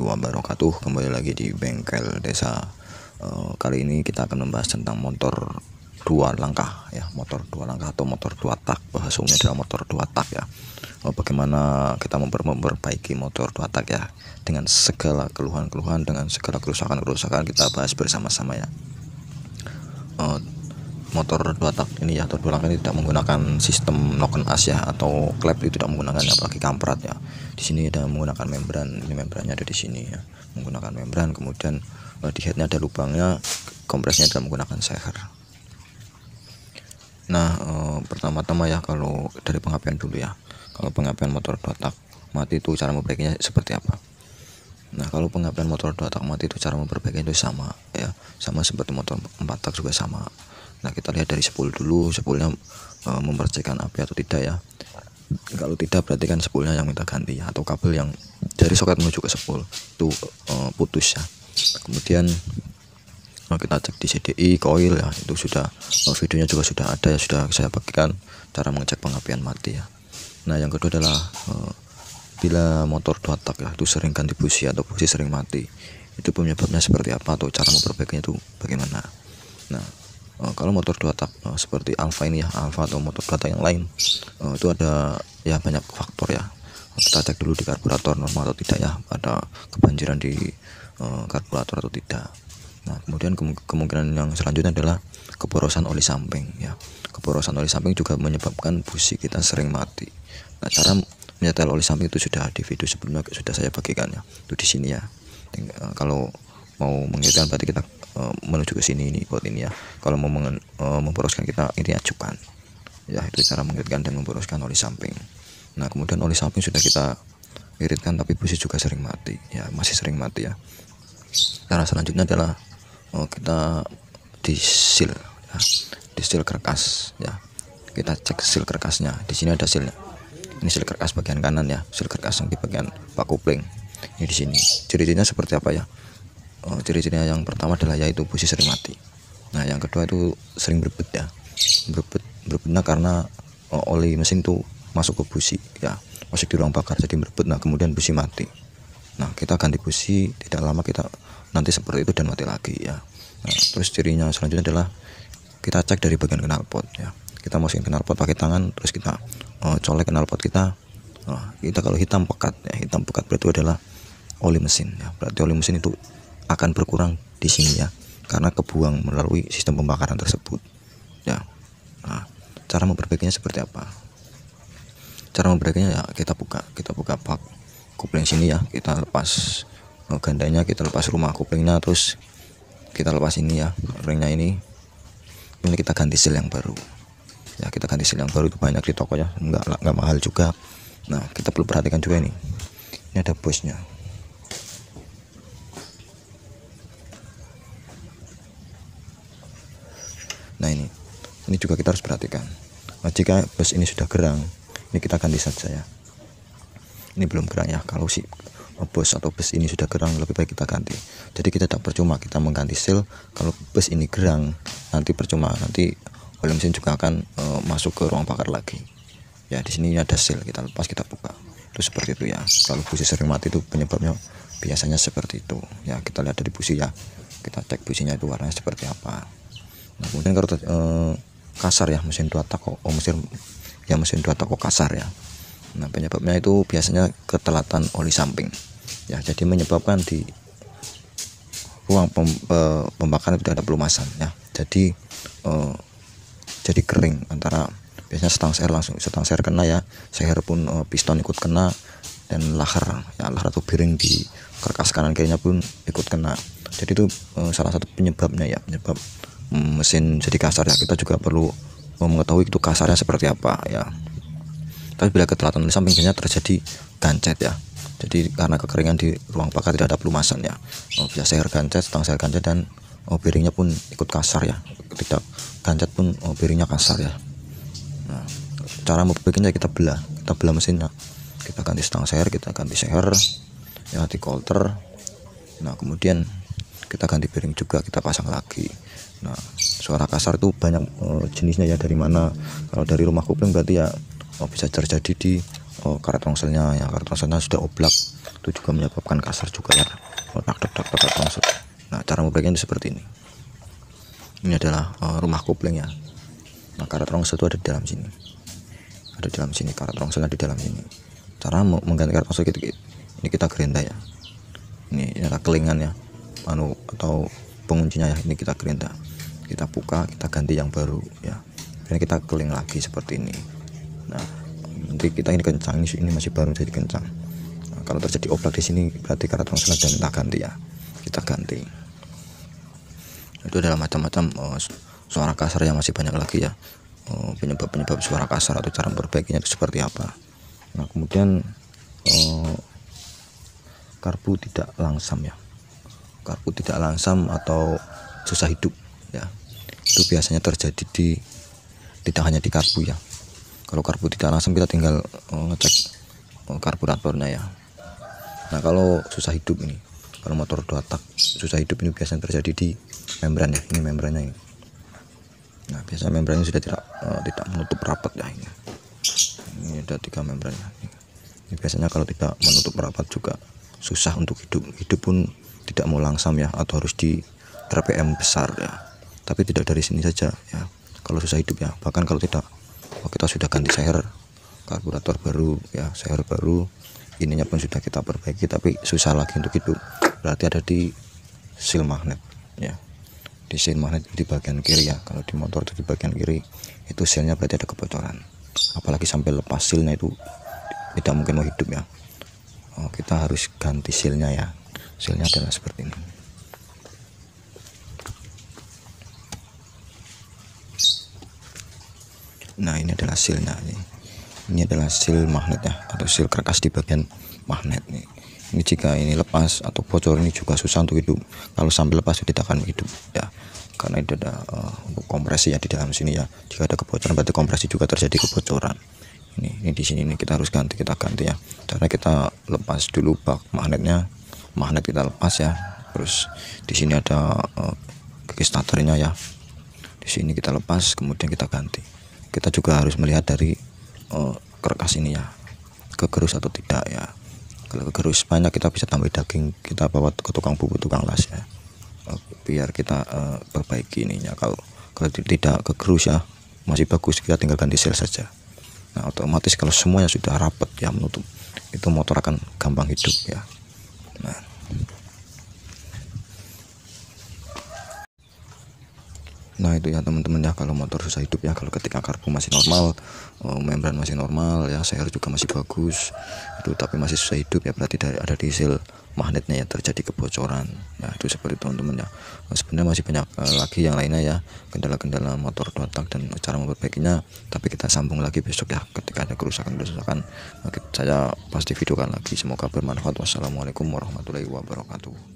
wabarakatuh. Kembali lagi di Bengkel Desa. Kali ini kita akan membahas tentang motor dua langkah ya, motor dua langkah atau motor dua tak. Bahasa umumnya adalah motor dua tak ya. Bagaimana kita memperbaiki motor dua tak ya, dengan segala keluhan-keluhan, dengan segala kerusakan-kerusakan, kita bahas bersama-sama ya. Motor dua tak ini ya, atau dua langkah ini tidak menggunakan sistem knock and as ya, atau klep itu tidak menggunakannya, apalagi kamprat ya. Di sini ada menggunakan membran, ini membrannya ada di sini ya, menggunakan membran. Kemudian di headnya ada lubangnya, kompresnya tidak menggunakan seher. Nah, pertama-tama ya, kalau dari pengapian dulu ya. Kalau pengapian motor dua tak mati itu cara memperbaikinya seperti apa? Nah, kalau pengapian motor dua tak mati itu cara memperbaikinya itu sama ya, sama seperti motor empat tak juga sama. Nah, kita lihat dari spool dulu, spoolnya mempercikan api atau tidak ya. Kalau tidak berarti kan spoolnya yang minta ganti ya, atau kabel yang dari soket menuju ke spool itu putus ya. Kemudian kita cek di CDI coil ya, itu sudah videonya juga sudah ada ya, sudah saya bagikan cara mengecek pengapian mati ya. Nah, yang kedua adalah bila motor dua tak ya itu sering ganti busi atau busi sering mati, itu penyebabnya seperti apa atau cara memperbaikinya itu bagaimana. Nah, kalau motor dua tak seperti Alfa ini ya, Alfa atau motor dua tak yang lain, itu ada ya banyak faktor ya. Kita cek dulu di karburator normal atau tidak ya, ada kebanjiran di karburator atau tidak. Nah, kemudian kemungkinan yang selanjutnya adalah keporosan oli samping ya. Keporosan oli samping juga menyebabkan busi kita sering mati. Nah, cara menyetel oli samping itu sudah di video sebelumnya sudah saya bagikan ya, itu di sini ya. Kalau mau mengingatkan berarti kita menuju ke sini, ini buat ini ya. Kalau mau memboroskan, kita ini ajukan ya, itu cara mengiritkan dan memboroskan oli samping. Nah, kemudian oli samping sudah kita iritkan tapi busi juga sering mati ya, masih sering mati ya. Cara selanjutnya adalah kita disil ya, disil kerkas ya. Kita cek sil kerkasnya, di sini ada silnya. Ini sil kerkas bagian kanan ya, sil kerkas yang di bagian pak kopling ini di sini. Ciri-cirinya seperti apa ya? Ciri-cirinya yang pertama adalah yaitu busi sering mati. Nah, yang kedua itu sering berbet ya, berbetnya karena oli mesin itu masuk ke busi ya, masuk di ruang bakar jadi berbet. Nah, kemudian busi mati. Nah, kita ganti busi, tidak lama kita nanti seperti itu dan mati lagi ya. Nah, terus cirinya selanjutnya adalah kita cek dari bagian knalpot ya. Kita masukin knalpot pakai tangan, terus kita colek knalpot kita. Kita kalau hitam pekat ya, hitam pekat berarti adalah oli mesin ya. Berarti oli mesin itu akan berkurang di sini ya, karena kebuang melalui sistem pembakaran tersebut ya. Nah, cara memperbaikinya seperti apa? Cara memperbaikinya ya, kita buka pak kopling sini ya, kita lepas gandanya, kita lepas rumah koplingnya, terus kita lepas ini ya, ringnya ini kita ganti seal yang baru ya. Kita ganti seal yang baru itu banyak di toko ya, nggak mahal juga. Nah, kita perlu perhatikan juga ini ada bosnya. Nah, ini juga kita harus perhatikan. Nah, jika bus ini sudah gerang, ini kita ganti saja ya. Ini belum gerang ya, kalau si bus atau bus ini sudah gerang lebih baik kita ganti. Jadi kita tak percuma kita mengganti seal kalau bus ini gerang, nanti percuma, nanti oli mesin juga akan masuk ke ruang bakar lagi ya. Di sini ada seal, kita lepas, kita buka, itu seperti itu ya. Kalau busi sering mati itu penyebabnya biasanya seperti itu ya. Kita lihat dari busi ya, kita cek businya itu warnanya seperti apa. Nah, kemudian kalau kasar ya, mesin dua tak mesin dua tak kasar ya. Nah, penyebabnya itu biasanya ketelatan oli samping ya, jadi menyebabkan di ruang pembakaran tidak ada pelumasan ya. Jadi kering, antara biasanya setang seher kena ya, seher pun piston ikut kena, dan lahar ya, lahar atau bearing di kerkas kanan kirinya pun ikut kena. Jadi itu salah satu penyebabnya ya, penyebab mesin jadi kasar ya. Kita juga perlu mengetahui itu kasarnya seperti apa ya. Tapi bila ketelatan oli samping biasanya terjadi gancet ya. Jadi karena kekeringan di ruang bakar tidak ada pelumasan ya, bisa seher gancet, setang seher gancet, dan bearingnya pun ikut kasar ya. Tidak gancet pun bearingnya kasar ya. Nah, cara memperbaikinya kita belah mesinnya. Kita ganti setang seher, kita ganti seher ya, di coulter. Nah, kemudian kita ganti bearing juga, kita pasang lagi. Nah, suara kasar itu banyak jenisnya ya, dari mana. Kalau dari rumah kopling berarti ya bisa terjadi di karet rongselnya ya, karet rongselnya sudah oblak, itu juga menyebabkan kasar juga ya, tak karet rongsel. Nah, cara memperbaikinya seperti ini. Ini adalah rumah kopling ya. Nah, karet rongsel itu ada di dalam sini, karet rongselnya di dalam sini. Cara mengganti karet rongsel ini kita gerinda ya, ini ada kelingan ya, atau penguncinya ya, ini kita gerinda, kita buka, kita ganti yang baru ya, dan kita keling lagi seperti ini. Nah, nanti kita ini kencang, ini masih baru jadi kencang. Nah, kalau terjadi oblak di sini berarti karet rongsel dan kita ganti ya, kita ganti. Itu adalah macam-macam suara kasar yang masih banyak lagi ya, penyebab suara kasar atau cara memperbaikinya itu seperti apa. Nah, kemudian karbu tidak langsam ya, karbu tidak langsam atau susah hidup ya, itu biasanya terjadi tidak hanya di karbu ya. Kalau karbu tidak langsam kita tinggal ngecek karburatornya ya. Nah, kalau susah hidup ini, kalau motor 2 tak susah hidup ini biasanya terjadi di membran ya, ini membrannya ini. Nah, biasanya membrannya sudah tidak menutup rapat ya, ini ada 3 membrannya. Ini biasanya kalau tidak menutup rapat juga susah untuk hidup pun tidak mau langsam ya, atau harus di RPM besar ya. Tapi tidak dari sini saja ya, kalau susah hidup ya, bahkan kalau tidak, kita sudah ganti seher, karburator baru ya, seher baru, ininya pun sudah kita perbaiki tapi susah lagi untuk hidup, berarti ada di seal magnet ya, di seal magnet di bagian kiri ya. Kalau di motor itu di bagian kiri itu sealnya berarti ada kebocoran, apalagi sampai lepas sealnya itu tidak mungkin mau hidup ya. Kita harus ganti sealnya ya, sealnya adalah seperti ini. Nah, ini adalah sealnya, ini adalah seal magnet ya, atau seal karkas di bagian magnet nih. Ini jika ini lepas atau bocor ini juga susah untuk hidup. Kalau sampai lepas itu tidak akan hidup ya, karena itu ada untuk kompresi ya di dalam sini ya. Jika ada kebocoran berarti kompresi juga terjadi kebocoran. Ini di sini ini kita harus ganti, ya. Cara kita lepas dulu bak magnetnya, magnet kita lepas ya. Terus di sini ada kaki starternya ya. Di sini kita lepas, kemudian kita ganti. Kita juga harus melihat dari karkas ini ya, kegerus atau tidak ya. Kalau kegerus banyak kita bisa tambah daging, kita bawa ke tukang buku, tukang las ya, biar kita perbaiki ininya. Kalau tidak kegerus ya, masih bagus, kita tinggal ganti seal saja. Nah, otomatis kalau semuanya sudah rapat ya, menutup, itu motor akan gampang hidup ya. Nah itu ya teman-teman ya, kalau motor susah hidup ya, kalau ketika karbu masih normal, membran masih normal ya, seher juga masih bagus itu, tapi masih susah hidup ya, berarti ada di seal magnetnya ya terjadi kebocoran ya. Itu seperti teman-teman ya. Sebenarnya masih banyak lagi yang lainnya ya, kendala-kendala motor 2 tak dan cara memperbaikinya, tapi kita sambung lagi besok ya. Ketika ada kerusakan saya pasti videokan lagi. Semoga bermanfaat. Wassalamualaikum warahmatullahi wabarakatuh.